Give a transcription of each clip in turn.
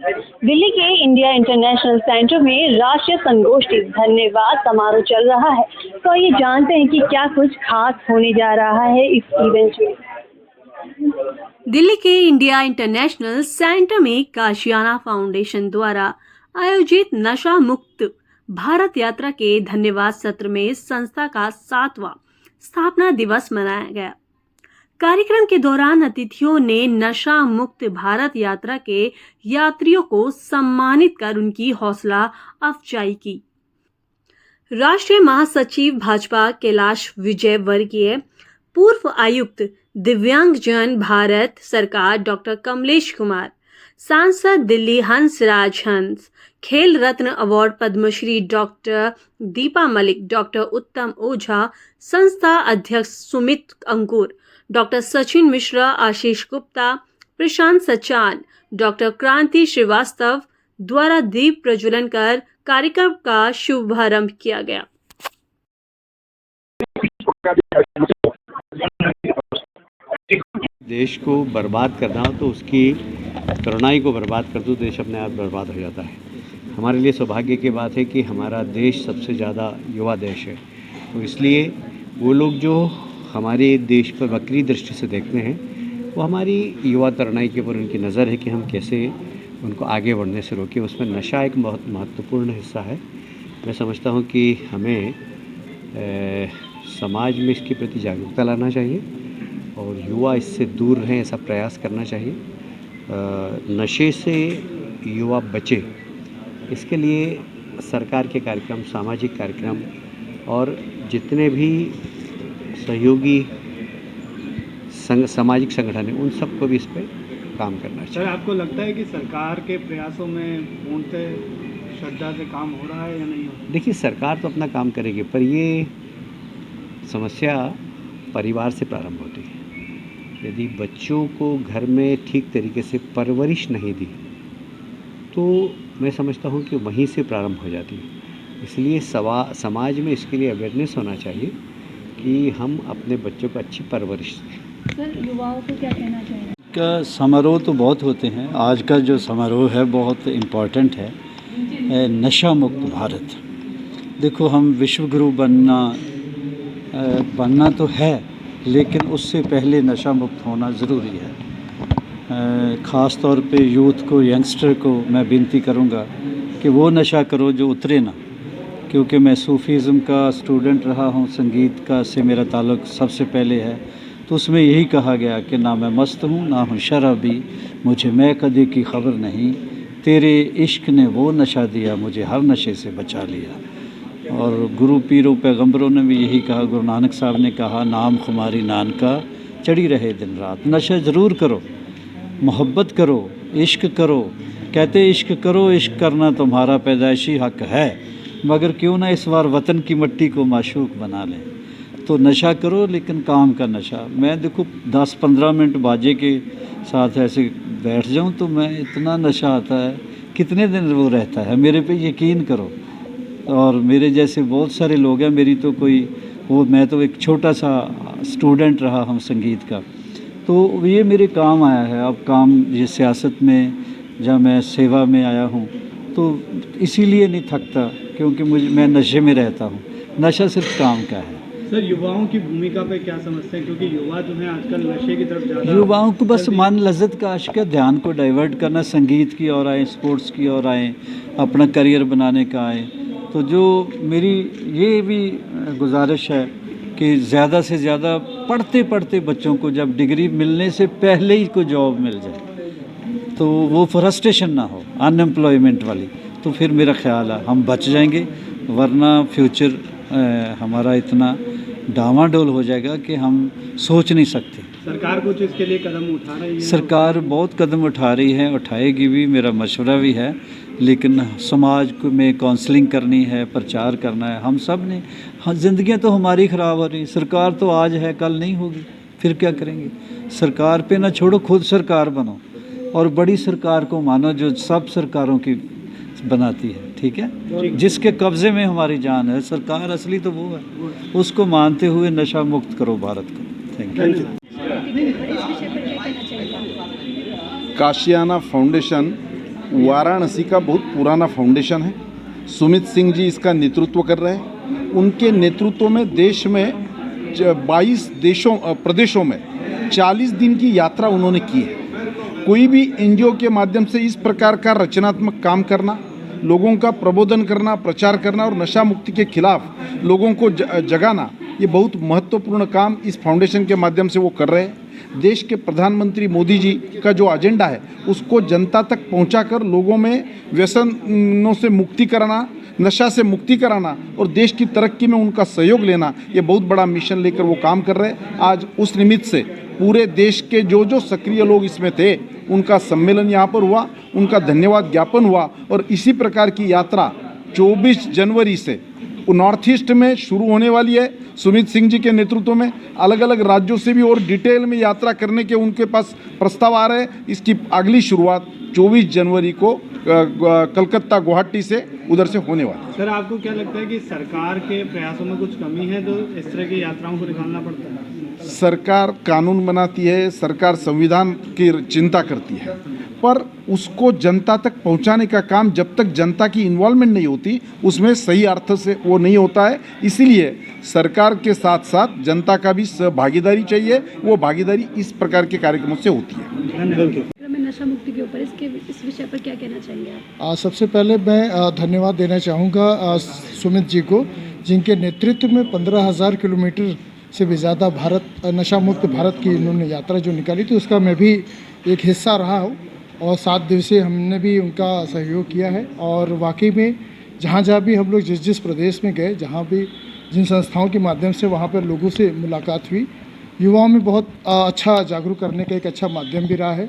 दिल्ली के India international centre में राष्ट्रीय संगोष्ठी धन्यवाद समारोह चल रहा है। तो ये जानते हैं कि क्या कुछ खास होने जा रहा है इस इवेंट में। दिल्ली के इंडिया इंटरनेशनल सेंटर में काशियाना फाउंडेशन द्वारा आयोजित नशा मुक्त भारत यात्रा के धन्यवाद सत्र में संस्था का 7वां स्थापना दिवस मनाया गया। कार्यक्रम के दौरान अतिथियों ने नशा मुक्त भारत यात्रा के यात्रियों को सम्मानित कर उनकी हौसला अफजाई की। राष्ट्रीय महासचिव भाजपा कैलाश विजयवर्गीय, पूर्व आयुक्त दिव्यांगजन भारत सरकार डॉक्टर कमलेश कुमार, सांसद दिल्ली हंसराज हंस, खेल रत्न award Padmashri doctor Deepa Malik, doctor उत्तम ओझा, संस्था अध्यक्ष सुमित अंकुर, डॉक्टर सचिन मिश्रा, आशीष गुप्ता, प्रशांत सचान, डॉक्टर क्रांति श्रीवास्तव द्वारा दीप प्रज्वलन कर कार्यक्रम का शुभारंभ किया गया। देश को बर्बाद करना हो तो उसकी करुणाई को बर्बाद कर दो, देश अपने आप बर्बाद हो जाता है। हमारे लिए सौभाग्य की बात है कि हमारा देश सबसे ज़्यादा युवा देश है, तो इसलिए वो लोग जो हमारे देश पर वक्री दृष्टि से देखते हैं वो हमारी युवा तरुणाई के ऊपर उनकी नज़र है कि हम कैसे उनको आगे बढ़ने से रोकें। उसमें नशा एक बहुत महत्वपूर्ण हिस्सा है। मैं समझता हूँ कि हमें समाज में इसके प्रति जागरूकता लाना चाहिए और युवा इससे दूर रहें, ऐसा प्रयास करना चाहिए। नशे से युवा बचे, इसके लिए सरकार के कार्यक्रम, सामाजिक कार्यक्रम और जितने भी सहयोगी सामाजिक संगठन है उन सबको भी इस पर काम करना चाहिए। सर, आपको लगता है कि सरकार के प्रयासों में पूर्णतः श्रद्धा से काम हो रहा है या नहीं हो रहा है? देखिए, सरकार तो अपना काम करेगी, पर ये समस्या परिवार से प्रारंभ होती है। यदि बच्चों को घर में ठीक तरीके से परवरिश नहीं दी तो मैं समझता हूँ कि वहीं से प्रारंभ हो जाती है। इसलिए समाज में इसके लिए अवेयरनेस होना चाहिए कि हम अपने बच्चों को अच्छी परवरिश दें। सर, युवाओं को क्या कहना चाहिए? का समारोह तो बहुत होते हैं, आज का जो समारोह है बहुत इम्पॉर्टेंट है। नशा मुक्त भारत, देखो हम विश्व गुरु बनना तो है, लेकिन उससे पहले नशा मुक्त होना ज़रूरी है। ख़ास तौर पे यूथ को, यंगस्टर को मैं विनती करूँगा कि वो नशा करो जो उतरे ना, क्योंकि मैं सूफीज़म का स्टूडेंट रहा हूँ, संगीत का से मेरा ताल्लुक़ सबसे पहले है। तो उसमें यही कहा गया कि ना मैं मस्त हूँ ना हूँ शराबी, मुझे मैं कदे की ख़बर नहीं, तेरे इश्क ने वो नशा दिया, मुझे हर नशे से बचा लिया। और गुरु पीरों पैगंबरों ने भी यही कहा, गुरु नानक साहब ने कहा, नाम खुमारी नानका चढ़ी रहे दिन रात। नशा ज़रूर करो, मोहब्बत करो, इश्क करो। कहते इश्क करो, इश्क करना तुम्हारा पैदाइशी हक है, मगर क्यों ना इस बार वतन की मिट्टी को माशूक बना लें। तो नशा करो, लेकिन काम का नशा। मैं देखो 10-15 मिनट बाजे के साथ ऐसे बैठ जाऊं तो मैं इतना नशा आता है, कितने दिन वो रहता है, मेरे पे यकीन करो। और मेरे जैसे बहुत सारे लोग हैं, मेरी तो कोई वो, मैं तो एक छोटा सा स्टूडेंट रहा हूँ संगीत का, तो ये मेरे काम आया है। अब काम ये सियासत में जब मैं सेवा में आया हूँ तो इसीलिए नहीं थकता, क्योंकि मैं नशे में रहता हूँ। नशा सिर्फ काम का है। सर, युवाओं की भूमिका पे क्या समझते हैं, क्योंकि युवा जो है आजकल नशे की तरफ ज़्यादा, युवाओं को बस मन लज्जत का आशिक है, ध्यान को डाइवर्ट करना, संगीत की ओर आए, स्पोर्ट्स की ओर आए, अपना करियर बनाने का आए। तो जो मेरी ये भी गुजारिश है कि ज़्यादा से ज़्यादा पढ़ते पढ़ते बच्चों को जब डिग्री मिलने से पहले ही कोई जॉब मिल जाए तो वो फ्रस्ट्रेशन ना हो, अनएम्प्लॉयमेंट वाली, तो फिर मेरा ख्याल है हम बच जाएंगे। वरना फ्यूचर हमारा इतना डामाडोल हो जाएगा कि हम सोच नहीं सकते। सरकार कुछ इसके लिए कदम उठा रही है? सरकार बहुत कदम उठा रही है, उठाएगी भी, मेरा मशवरा भी है। लेकिन समाज को में काउंसलिंग करनी है, प्रचार करना है, हम सब ने। हाँ, ज़िंदगियाँ तो हमारी ख़राब हो रही, सरकार तो आज है कल नहीं होगी, फिर क्या करेंगे? सरकार पे ना छोड़ो, खुद सरकार बनो और बड़ी सरकार को मानो जो सब सरकारों की बनाती है, ठीक है? जिसके कब्ज़े में हमारी जान है, सरकार असली तो वो है, उसको मानते हुए नशा मुक्त करो भारत को। Thank you. Kashiyana foundation Varanasi का बहुत पुराना फाउंडेशन है। सुमित सिंह जी इसका नेतृत्व कर रहे हैं। उनके नेतृत्व में देश में 22 प्रदेशों में 40 दिन की यात्रा उन्होंने की है। कोई भी एनजीओ के माध्यम से इस प्रकार का रचनात्मक काम करना, लोगों का प्रबोधन करना, प्रचार करना और नशा मुक्ति के खिलाफ लोगों को जगाना, ये बहुत महत्वपूर्ण काम इस फाउंडेशन के माध्यम से वो कर रहे हैं। देश के प्रधानमंत्री मोदी जी का जो एजेंडा है उसको जनता तक पहुंचाकर लोगों में व्यसनों से मुक्ति कराना, नशा से मुक्ति कराना और देश की तरक्की में उनका सहयोग लेना, ये बहुत बड़ा मिशन लेकर वो काम कर रहे हैं। आज उस निमित्त से पूरे देश के जो सक्रिय लोग इसमें थे उनका सम्मेलन यहाँ पर हुआ, उनका धन्यवाद ज्ञापन हुआ और इसी प्रकार की यात्रा 24 जनवरी से नॉर्थ ईस्ट में शुरू होने वाली है। सुमित सिंह जी के नेतृत्व में अलग अलग राज्यों से भी और डिटेल में यात्रा करने के उनके पास प्रस्ताव आ रहे हैं। इसकी अगली शुरुआत 24 जनवरी को कलकत्ता गुवाहाटी से उधर से होने वाली है। सर, आपको क्या लगता है कि सरकार के प्रयासों में कुछ कमी है तो इस तरह की यात्राओं को निकालना पड़ता है? सरकार कानून बनाती है, सरकार संविधान की चिंता करती है, पर उसको जनता तक पहुंचाने का काम जब तक जनता की इन्वॉल्वमेंट नहीं होती उसमें सही अर्थ से वो नहीं होता है। इसीलिए सरकार के साथ साथ जनता का भी सहभागीदारी चाहिए। वो भागीदारी इस प्रकार के कार्यक्रमों से होती है। नशा मुक्ति के ऊपर इस विषय पर क्या कहना चाहिए आप? सबसे पहले मैं धन्यवाद देना चाहूँगा सुमित जी को, जिनके नेतृत्व में 15,000 किलोमीटर से भी ज़्यादा नशा मुक्त भारत की इन्होंने यात्रा जो निकाली थी उसका मैं भी एक हिस्सा रहा हूँ और 7 दिवसीय हमने भी उनका सहयोग किया है। और वाकई में जहाँ भी हम लोग जिस प्रदेश में गए, जहाँ भी जिन संस्थाओं के माध्यम से वहाँ पर लोगों से मुलाकात हुई, युवाओं में बहुत अच्छा जागरूक करने का एक अच्छा माध्यम भी रहा है।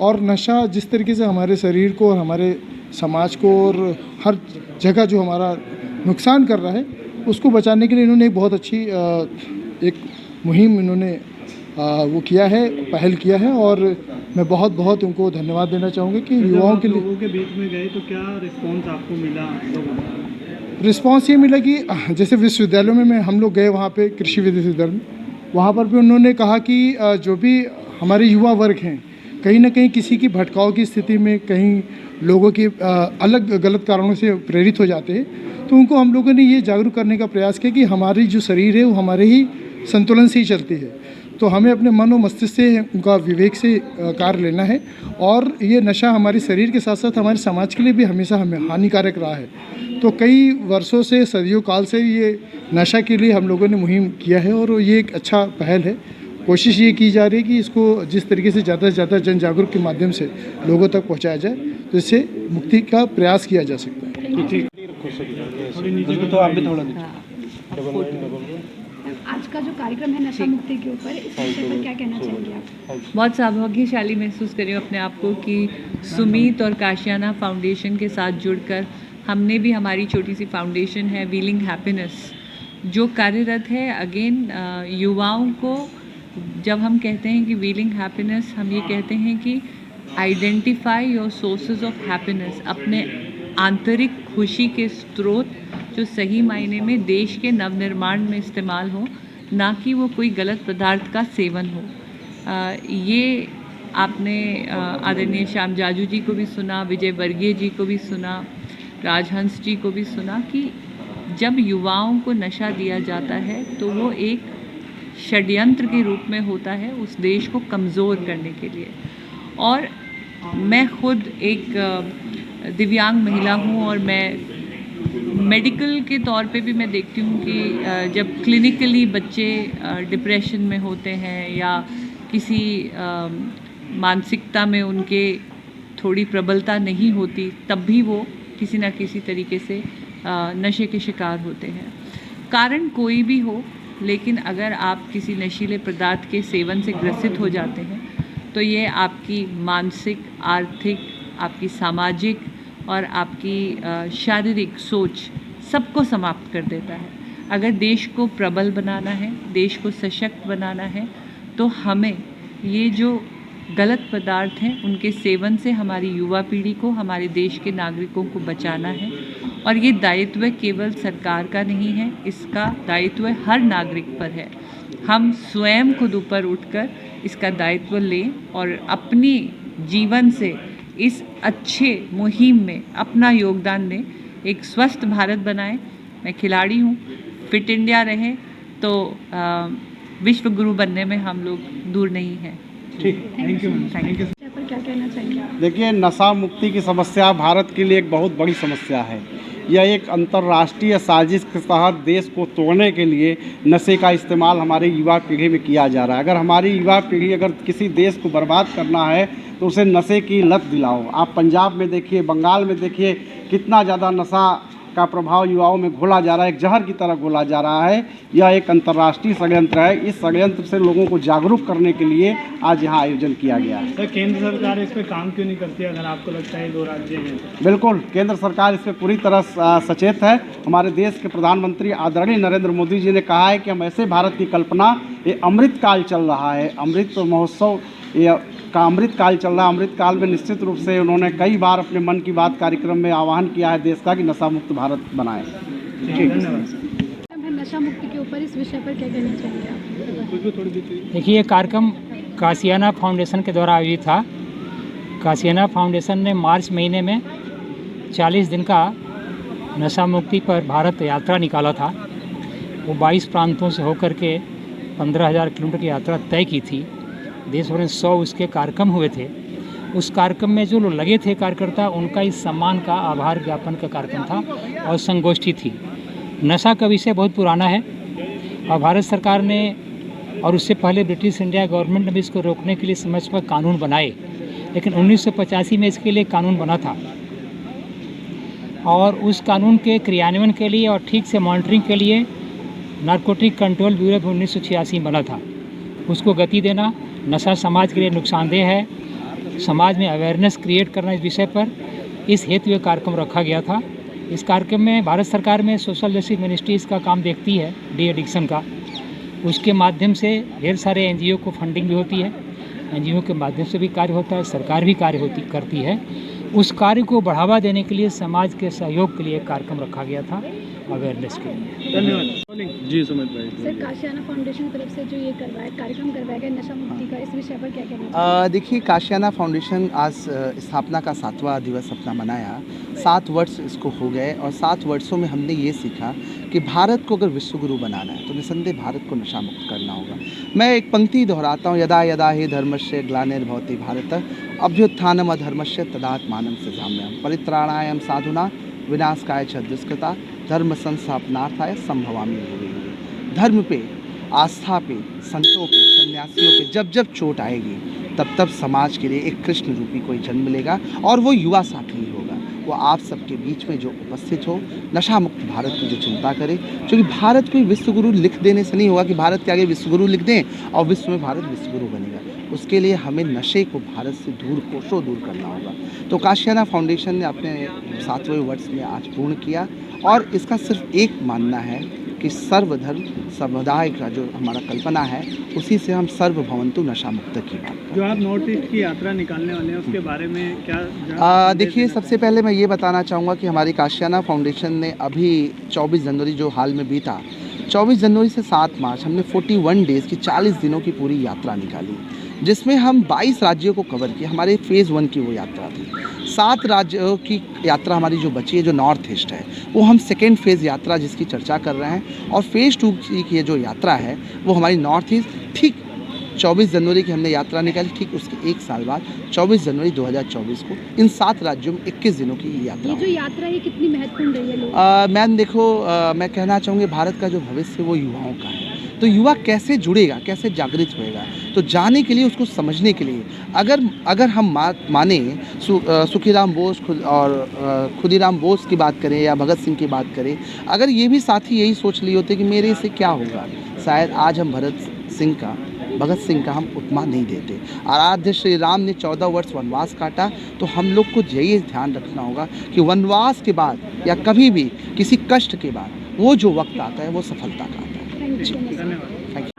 और नशा जिस तरीके से हमारे शरीर को और हमारे समाज को और हर जगह जो हमारा नुकसान कर रहा है उसको बचाने के लिए इन्होंने एक बहुत अच्छी एक मुहिम इन्होंने वो किया है, पहल किया है और मैं बहुत उनको धन्यवाद देना चाहूँगा कि युवाओं के लिए। लोगों के बीच में गए तो क्या रिस्पॉन्स आपको मिला? रिस्पॉन्स ये मिला कि जैसे विश्वविद्यालयों में हम लोग गए, वहाँ पे कृषि विश्वविद्यालय में, वहाँ पर भी उन्होंने कहा कि जो भी हमारे युवा वर्ग हैं कहीं ना कहीं किसी की भटकाव की स्थिति में, कहीं लोगों की अलग गलत कारणों से प्रेरित हो जाते हैं, तो उनको हम लोगों ने ये जागरूक करने का प्रयास किया कि हमारी जो शरीर है वो हमारे ही संतुलन से ही चलती है, तो हमें अपने मन और मस्तिष्क से उनका विवेक से कार्य लेना है। और ये नशा हमारे शरीर के साथ साथ हमारे समाज के लिए भी हमेशा हमें हानिकारक रहा है। तो कई वर्षों से, सदियों काल से ये नशा के लिए हम लोगों ने मुहिम किया है और ये एक अच्छा पहल है। कोशिश ये की जा रही है कि इसको जिस तरीके से ज़्यादा से ज़्यादा जन जागरूक के माध्यम से लोगों तक पहुंचाया जाए तो इससे मुक्ति का प्रयास किया जा सकता है। आज का जो कार्यक्रम है नशा मुक्ति के ऊपर, इस विषय पर क्या कहना चाहेंगे आप? बहुत सौभाग्यशाली महसूस कर रही हूँ अपने आप को कि सुमित और काशियाना फाउंडेशन के साथ जुड़कर हमने भी, हमारी छोटी सी फाउंडेशन है व्हीलिंग हैप्पीनेस, जो कार्यरत है अगेन युवाओं को। जब हम कहते हैं कि व्हीलिंग हैप्पीनेस, हम ये कहते हैं कि identify your sources of happiness, अपने आंतरिक खुशी के स्रोत जो सही मायने में देश के नवनिर्माण में इस्तेमाल हो, ना कि वो कोई गलत पदार्थ का सेवन हो। ये आपने आदरणीय श्याम जाजू जी को भी सुना, विजय वर्गीय जी को भी सुना, राजहंस जी को भी सुना कि जब युवाओं को नशा दिया जाता है तो वो एक षड्यंत्र के रूप में होता है उस देश को कमज़ोर करने के लिए। और मैं खुद एक दिव्यांग महिला हूँ और मैं मेडिकल के तौर पे भी मैं देखती हूँ कि जब क्लिनिकली बच्चे डिप्रेशन में होते हैं या किसी मानसिकता में उनके थोड़ी प्रबलता नहीं होती, तब भी वो किसी ना किसी तरीके से नशे के शिकार होते हैं। कारण कोई भी हो, लेकिन अगर आप किसी नशीले पदार्थ के सेवन से ग्रसित हो जाते हैं तो ये आपकी मानसिक, आर्थिक, आपकी सामाजिक और आपकी शारीरिक सोच सबको समाप्त कर देता है। अगर देश को प्रबल बनाना है, देश को सशक्त बनाना है, तो हमें ये जो गलत पदार्थ हैं उनके सेवन से हमारी युवा पीढ़ी को, हमारे देश के नागरिकों को बचाना है। और ये दायित्व केवल सरकार का नहीं है, इसका दायित्व हर नागरिक पर है। हम स्वयं खुद ऊपर उठकर इसका दायित्व लें और अपनी जीवन से इस अच्छे मुहिम में अपना योगदान दें, एक स्वस्थ भारत बनाएं। मैं खिलाड़ी हूँ, फिट इंडिया रहे तो विश्व गुरु बनने में हम लोग दूर नहीं हैं। ठीक, थैंक यू। Thank you. पर क्या कहना चाहेंगे आप? देखिए, नशा मुक्ति की समस्या भारत के लिए एक बहुत बड़ी समस्या है। यह एक अंतर्राष्ट्रीय साजिश के तहत देश को तोड़ने के लिए नशे का इस्तेमाल हमारी युवा पीढ़ी में किया जा रहा है। अगर हमारी युवा पीढ़ी अगर किसी देश को बर्बाद करना है तो उसे नशे की लत दिलाओ। आप पंजाब में देखिए, बंगाल में देखिए, कितना ज़्यादा नशा का प्रभाव युवाओं में घोला जा रहा है, एक जहर की तरह घोला जा रहा है। यह एक अंतर्राष्ट्रीय षड्यंत्र है। इस षड्यंत्र से लोगों को जागरूक करने के लिए आज यहाँ आयोजन किया गया है। सर, केंद्र सरकार इस पे काम क्यों नहीं करती अगर आपको लगता है 2 राज्य हैं? बिल्कुल, केंद्र सरकार इस पर पूरी तरह सचेत है। हमारे देश के प्रधानमंत्री आदरणीय नरेंद्र मोदी जी ने कहा है कि हम ऐसे भारत की कल्पना, ये अमृत काल चल रहा है, अमृत महोत्सव का अमृत काल चल रहा है। अमृत काल में निश्चित रूप से उन्होंने कई बार अपने मन की बात कार्यक्रम में आह्वान किया है देश का कि नशा मुक्त भारत बनाएं। धन्यवाद। नशा मुक्ति के ऊपर इस विषय पर क्या कहना चाहेंगे आप? देखिए, ये कार्यक्रम कासियाना फाउंडेशन के द्वारा आयोजित था। कासियाना फाउंडेशन ने मार्च महीने में 40 दिन का नशा मुक्ति पर भारत यात्रा निकाला था। वो 22 प्रांतों से होकर के 15,000 किलोमीटर की यात्रा तय की थी। देश भर में 100 उसके कार्यक्रम हुए थे। उस कार्यक्रम में जो लोग लगे थे कार्यकर्ता, उनका इस सम्मान का आभार ज्ञापन का कार्यक्रम था और संगोष्ठी थी। नशा का विषय बहुत पुराना है और भारत सरकार ने और उससे पहले ब्रिटिश इंडिया गवर्नमेंट ने भी इसको रोकने के लिए समय समय कानून बनाए, लेकिन 1985 में इसके लिए कानून बना था और उस कानून के क्रियान्वयन के लिए और ठीक से मॉनिटरिंग के लिए नारकोटिक कंट्रोल ब्यूरो भी 1986 बना था। उसको गति देना, नशा समाज के लिए नुकसानदेह है, समाज में अवेयरनेस क्रिएट करना इस विषय पर, इस हेतु ये कार्यक्रम रखा गया था। इस कार्यक्रम में भारत सरकार में सोशल जस्टिस मिनिस्ट्री इसका काम देखती है, डी एडिक्शन का। उसके माध्यम से ढेर सारे एनजीओ को फंडिंग भी होती है, एनजीओ के माध्यम से भी कार्य होता है, सरकार भी कार्य करती है। उस कार्य को बढ़ावा देने के लिए समाज के सहयोग के लिए एक कार्यक्रम रखा गया था अवेयरनेस के लिए। धन्यवाद जी। सुमित भाई, सर, काशियाना फाउंडेशन की तरफ से जो ये कार्यक्रम करवाया गया नशा मुक्ति का, इस विषय पर क्या कहना? देखिए, काशियाना फाउंडेशन आज स्थापना का 7वां दिवस अपना मनाया। 7 वर्ष इसको हो गए और 7 वर्षों में हमने ये सीखा कि भारत को अगर विश्व गुरु बनाना है तो निसंदेह भारत को नशा मुक्त करना होगा। मैं एक पंक्ति दोहराता हूँ, यदा यदा हि धर्मस्य ग्लानिर्भवति भारत अभ्युत्थानम अधर्मस्य तदात्मानं सृजाम्यहम् परित्राणाय साधुना विनाशकाय च दुष्कृता धर्म संस्थापनार्थाय संभवामि युगे। धर्म पे, आस्था पे, संतों पे, सन्यासियों पे जब जब चोट आएगी तब तब समाज के लिए एक कृष्ण रूपी कोई जन्म लेगा और वो युवा साथी ही होगा। वो आप सबके बीच में जो उपस्थित हो, नशा मुक्त भारत की जो चिंता करे, क्योंकि भारत कोई विश्व गुरु लिख देने से नहीं होगा कि भारत के आगे विश्व गुरु लिख दें और विश्व में भारत विश्व गुरु बनेगा। उसके लिए हमें नशे को भारत से दूर, कोसों दूर करना होगा। तो काशियाना फाउंडेशन ने अपने 7वें वर्ष में आज पूर्ण किया और इसका सिर्फ एक मानना है कि सर्वधर्म समुदाय का जो हमारा कल्पना है, उसी से हम सर्वभवन्तु नशा मुक्त की बात। जो आप नॉर्थ ईस्ट की यात्रा निकालने वाले हैं उसके बारे में क्या? देखिए, सबसे पहले मैं ये बताना चाहूँगा कि हमारी काशियाना फाउंडेशन ने अभी 24 जनवरी जो हाल में बीता, 24 जनवरी से 7 मार्च हमने 41 डेज़ की 40 दिनों की पूरी यात्रा निकाली, जिसमें हम 22 राज्यों को कवर किया। हमारे फेज़ 1 की वो यात्रा थी। 7 राज्यों की यात्रा हमारी जो बची है, जो नॉर्थ ईस्ट है, वो हम सेकेंड फेज़ यात्रा जिसकी चर्चा कर रहे हैं। और फेज़ 2 की ये जो यात्रा है वो हमारी नॉर्थ ईस्ट, ठीक 24 जनवरी की हमने यात्रा निकाली, ठीक उसके 1 साल बाद 24 जनवरी 2024 को इन 7 राज्यों में 21 दिनों की यात्रा। ये जो यात्रा है कितनी महत्वपूर्ण रही है? मैम देखो, मैं कहना चाहूँगी भारत का जो भविष्य वो युवाओं का है। तो युवा कैसे जुड़ेगा, कैसे जागृत होएगा, तो जाने के लिए, उसको समझने के लिए अगर हम माने सुखीराम बोस और खुदीराम बोस की बात करें या भगत सिंह की बात करें, अगर ये भी साथी यही सोच लिए होते कि मेरे से क्या होगा, शायद आज हम भगत सिंह का हम उपमा नहीं देते। आराध्य श्री राम ने 14 वर्ष वनवास काटा, तो हम लोग को यही ध्यान रखना होगा कि वनवास के बाद या कभी भी किसी कष्ट के बाद वो जो वक्त आता है वो सफलता का आता है। धन्यवाद। Thank you.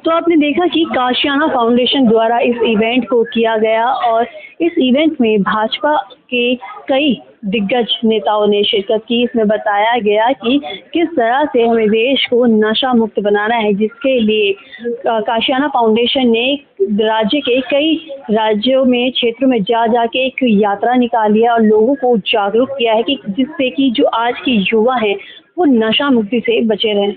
तो आपने देखा कि काशियाना फाउंडेशन द्वारा इस इवेंट को किया गया और इस इवेंट में भाजपा के कई दिग्गज नेताओं ने शिरकत की। इसमें बताया गया कि किस तरह से हमें देश को नशा मुक्त बनाना है, जिसके लिए काशियाना फाउंडेशन ने राज्य के कई राज्यों में क्षेत्रों में जा के एक यात्रा निकाली है और लोगों को जागरूक किया है कि जिससे कि जो आज की युवा है वो नशा मुक्ति से बचे रहें।